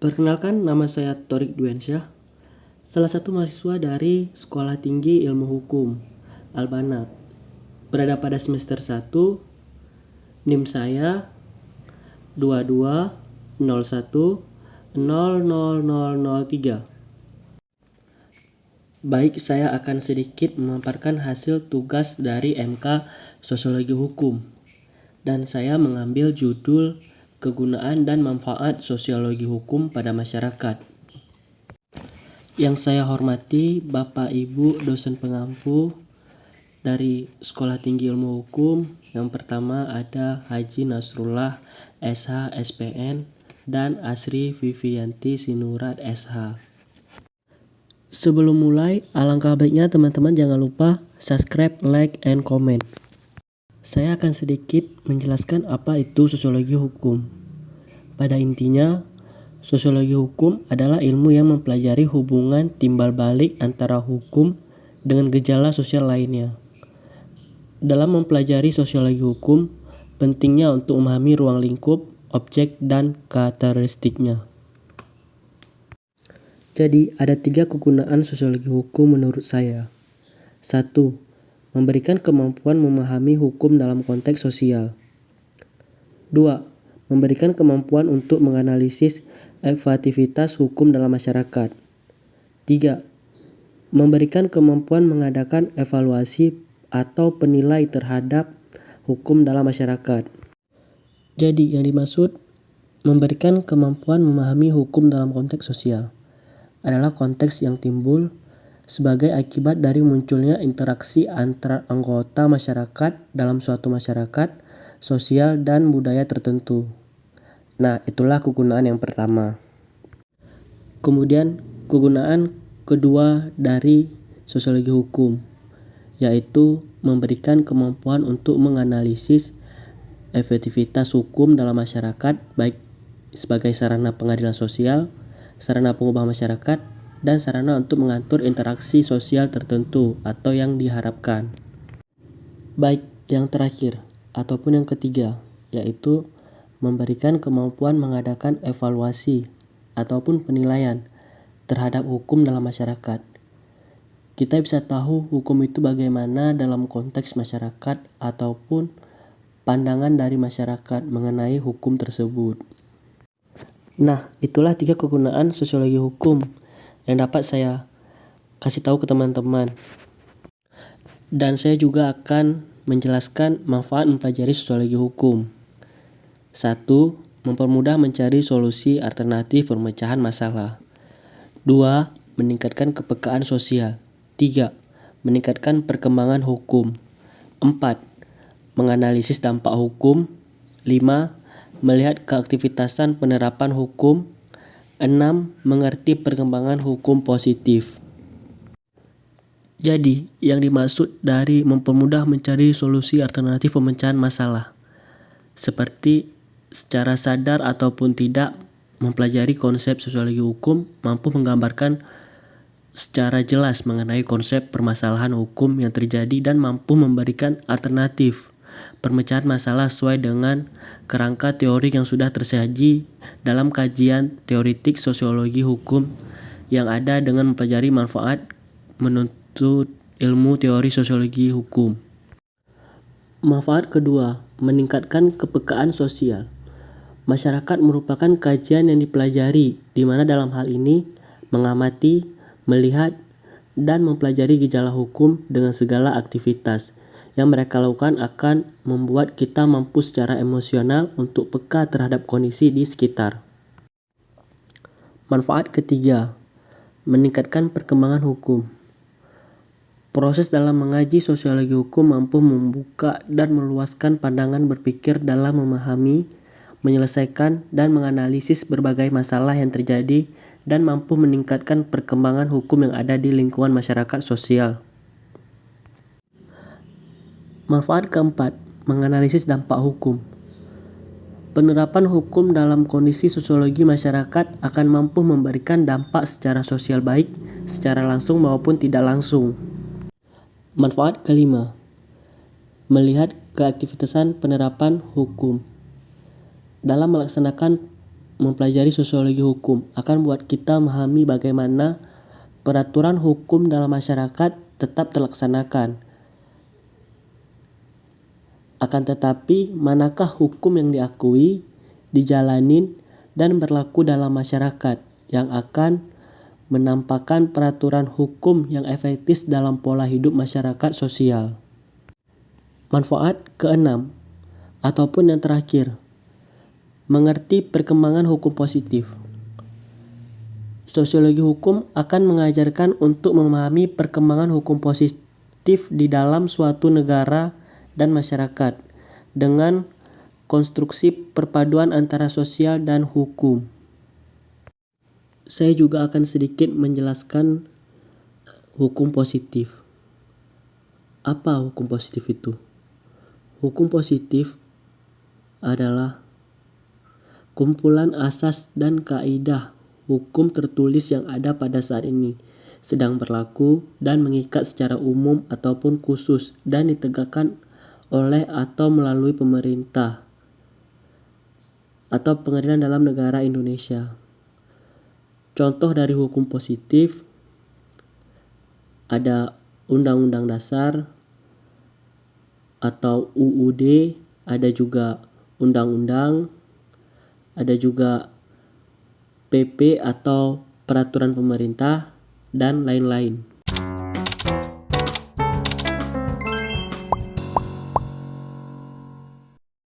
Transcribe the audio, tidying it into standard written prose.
Perkenalkan, nama saya Torik Duensyah, salah satu mahasiswa dari Sekolah Tinggi Ilmu Hukum, Albana. Berada pada semester 1, NIM saya 2201000003. Baik, saya akan sedikit memaparkan hasil tugas dari MK Sosiologi Hukum. Dan saya mengambil judul Kegunaan dan Manfaat Sosiologi Hukum pada Masyarakat. Yang saya hormati Bapak Ibu dosen pengampu dari Sekolah Tinggi Ilmu Hukum. Yang pertama ada Haji Nasrullah SH SPN dan Asri Vivianti Sinurat SH. Sebelum mulai, alangkah baiknya teman-teman jangan lupa subscribe, like, and comment. Saya akan sedikit menjelaskan apa itu sosiologi hukum. Pada intinya, sosiologi hukum adalah ilmu yang mempelajari hubungan timbal balik antara hukum dengan gejala sosial lainnya. Dalam mempelajari sosiologi hukum, pentingnya untuk memahami ruang lingkup, objek, dan karakteristiknya. Jadi, ada 3 kegunaan sosiologi hukum menurut saya. 1. Memberikan kemampuan memahami hukum dalam konteks sosial. 2. Memberikan kemampuan untuk menganalisis efektivitas hukum dalam masyarakat. 3. Memberikan kemampuan mengadakan evaluasi atau penilai terhadap hukum dalam masyarakat. Jadi, yang dimaksud memberikan kemampuan memahami hukum dalam konteks sosial adalah konteks yang timbul sebagai akibat dari munculnya interaksi antar anggota masyarakat dalam suatu masyarakat, sosial, dan budaya tertentu. Nah, itulah kegunaan yang pertama. Kemudian, kegunaan kedua dari sosiologi hukum, yaitu memberikan kemampuan untuk menganalisis efektivitas hukum dalam masyarakat, baik sebagai sarana pengadilan sosial, sarana pengubah masyarakat, dan sarana untuk mengatur interaksi sosial tertentu atau yang diharapkan. Baik, yang terakhir ataupun yang ketiga, yaitu memberikan kemampuan mengadakan evaluasi ataupun penilaian terhadap hukum dalam masyarakat. Kita bisa tahu hukum itu bagaimana dalam konteks masyarakat ataupun pandangan dari masyarakat mengenai hukum tersebut. Nah, itulah 3 kegunaan sosiologi hukum yang dapat saya kasih tahu ke teman-teman. Dan saya juga akan menjelaskan manfaat mempelajari sosiologi hukum. 1. Mempermudah mencari solusi alternatif pemecahan masalah. 2. Meningkatkan kepekaan sosial. 3. Meningkatkan perkembangan hukum. 4. Menganalisis dampak hukum. 5. Melihat keaktivitasan penerapan hukum. 6. Mengerti perkembangan hukum positif. Jadi, yang dimaksud dari mempermudah mencari solusi alternatif pemecahan masalah, seperti secara sadar ataupun tidak mempelajari konsep sosiologi hukum mampu menggambarkan secara jelas mengenai konsep permasalahan hukum yang terjadi dan mampu memberikan alternatif pemecahan masalah sesuai dengan kerangka teori yang sudah tersaji dalam kajian teoritik sosiologi hukum yang ada dengan mempelajari manfaat menuntut ilmu teori sosiologi hukum. Manfaat kedua, meningkatkan kepekaan sosial. Masyarakat merupakan kajian yang dipelajari, di mana dalam hal ini mengamati, melihat, dan mempelajari gejala hukum dengan segala aktivitas yang mereka lakukan akan membuat kita mampu secara emosional untuk peka terhadap kondisi di sekitar. Manfaat ketiga, meningkatkan perkembangan hukum. Proses dalam mengaji sosiologi hukum mampu membuka dan meluaskan pandangan berpikir dalam memahami, menyelesaikan, dan menganalisis berbagai masalah yang terjadi dan mampu meningkatkan perkembangan hukum yang ada di lingkungan masyarakat sosial. Manfaat keempat, menganalisis dampak hukum. Penerapan hukum dalam kondisi sosiologi masyarakat akan mampu memberikan dampak secara sosial baik, secara langsung maupun tidak langsung. Manfaat kelima, melihat keaktivitasan penerapan hukum. Dalam melaksanakan mempelajari sosiologi hukum akan buat kita memahami bagaimana peraturan hukum dalam masyarakat tetap terlaksanakan. Akan tetapi, manakah hukum yang diakui, dijalanin, dan berlaku dalam masyarakat yang akan menampakkan peraturan hukum yang efektif dalam pola hidup masyarakat sosial. Manfaat keenam, ataupun yang terakhir, mengerti perkembangan hukum positif. Sosiologi hukum akan mengajarkan untuk memahami perkembangan hukum positif di dalam suatu negara dan masyarakat dengan konstruksi perpaduan antara sosial dan hukum. Saya juga akan sedikit menjelaskan hukum positif. Apa hukum positif itu? Hukum positif adalah kumpulan asas dan kaidah hukum tertulis yang ada pada saat ini, sedang berlaku dan mengikat secara umum ataupun khusus dan ditegakkan oleh atau melalui pemerintah atau pengadilan dalam negara Indonesia. Contoh dari hukum positif ada Undang-Undang Dasar atau UUD, ada juga undang-undang, ada juga PP atau peraturan pemerintah, dan lain-lain.